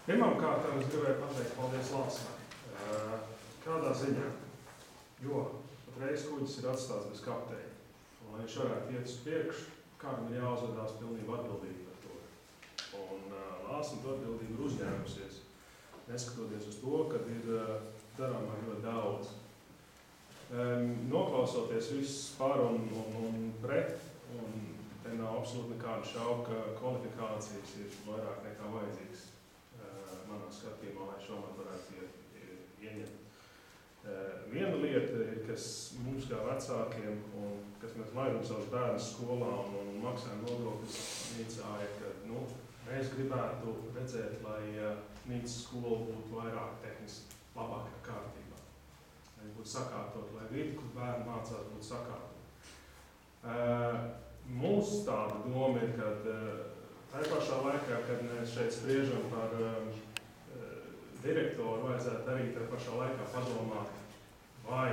Pirmkārt, es gribēju pateikt paldies Lāsmai. Kādā ziņā? Jo patreiz kuģis ir atstāts bez kapteiņa. Un, lai viņš varētu iet uz priekšu, kādam ir jāuzvedās pilnībā atbildīgi par to. Un Lāsma to atbildību ir uzņēmusies, neskatoties uz to, kad ir darāmā ļoti daudz. Noklausoties viss par un pret, un te nav absolūti nekāda šauba, ka kvalifikācijas ir vairāk nekā vajadzīgs manā skatījumā, lai šo man varētu ieņemt. Viena lieta ir, kas mums kā vecākiem, un kas mēs laidam savus bērnus skolā un maksājam nodokļus Nīcā, ir, ka mēs gribētu redzēt, lai Nīcas skola būtu vairāk tehniski labākā kārtībā. Lai būtu sakārtot, lai vidi, kur bērni mācās, būtu sakārtot. Mūsu tāda doma ir, ka tā pašā laikā, kad mēs šeit spriežam par direktoru, vajadzētu arī tā pašā laikā padomāt, vai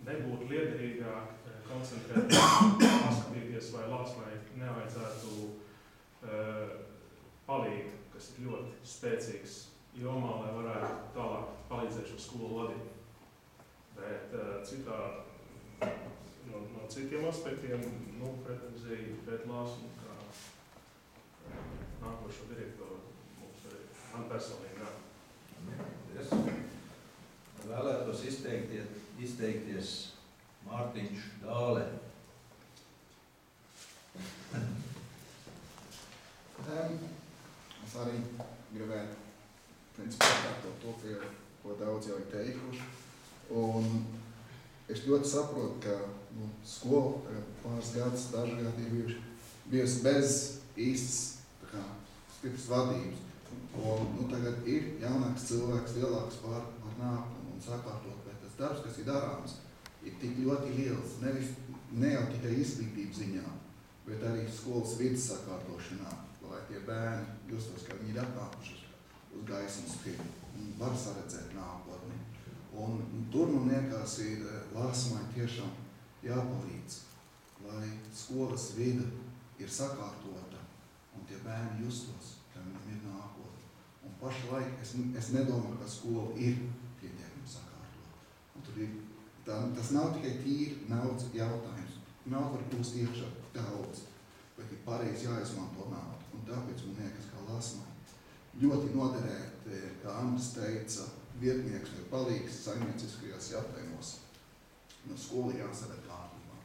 nebūtu liederīgāk koncentrēties, paskatīties, vai Lāsmai nevajadzētu palīgu, kas ir ļoti spēcīgs jomā, lai varētu tālāk palīdzēt šo skolu vadīt. Bet no citiem aspektiem, pretenzija pret Lāsmu kā nākošo direktoru mums arī, man personīgi nav. Es vēlētos izteikties Mārtiņš Dāle. Es arī gribētu principā atkārtot to, ko daudz jau ir teikuši. Un es ļoti saprotu, ka skola tagad pāris gadus, daži gadi ir bijusi bez īstas stipras vadības. Un tagad ir jaunāks cilvēks, lielāks var nākt un sakārtot, bet tas darbs, kas ir darāms, ir tik ļoti liels, ne jau tikai izglītības ziņā, bet arī skolas vidas sakārtošanā, lai tie bērni justos, ka viņi ir atnākuši uz gaismas pirmu un var saredzēt nākotni. Un tur, man liekas, ir Lāsmai tiešām jāpalīdz, lai skolas vida ir sakārtota un tie bērni justos, ka viņam ir nākotne. Un pašlaik es nedomāju, ka skola ir pietiekami sakārtota. Un tur tas nav tikai tīri naudas jautājums. Nauda var kļūst iekšā daudz, bet ir pareizi jāizmanto naudu. Un tāpēc man liekas, kā Lāsmai ļoti noderēt, kā Andris teica, vietnieks vai palīgs saimnieciskajos jautājumos. No skola jāsaved kārtībā.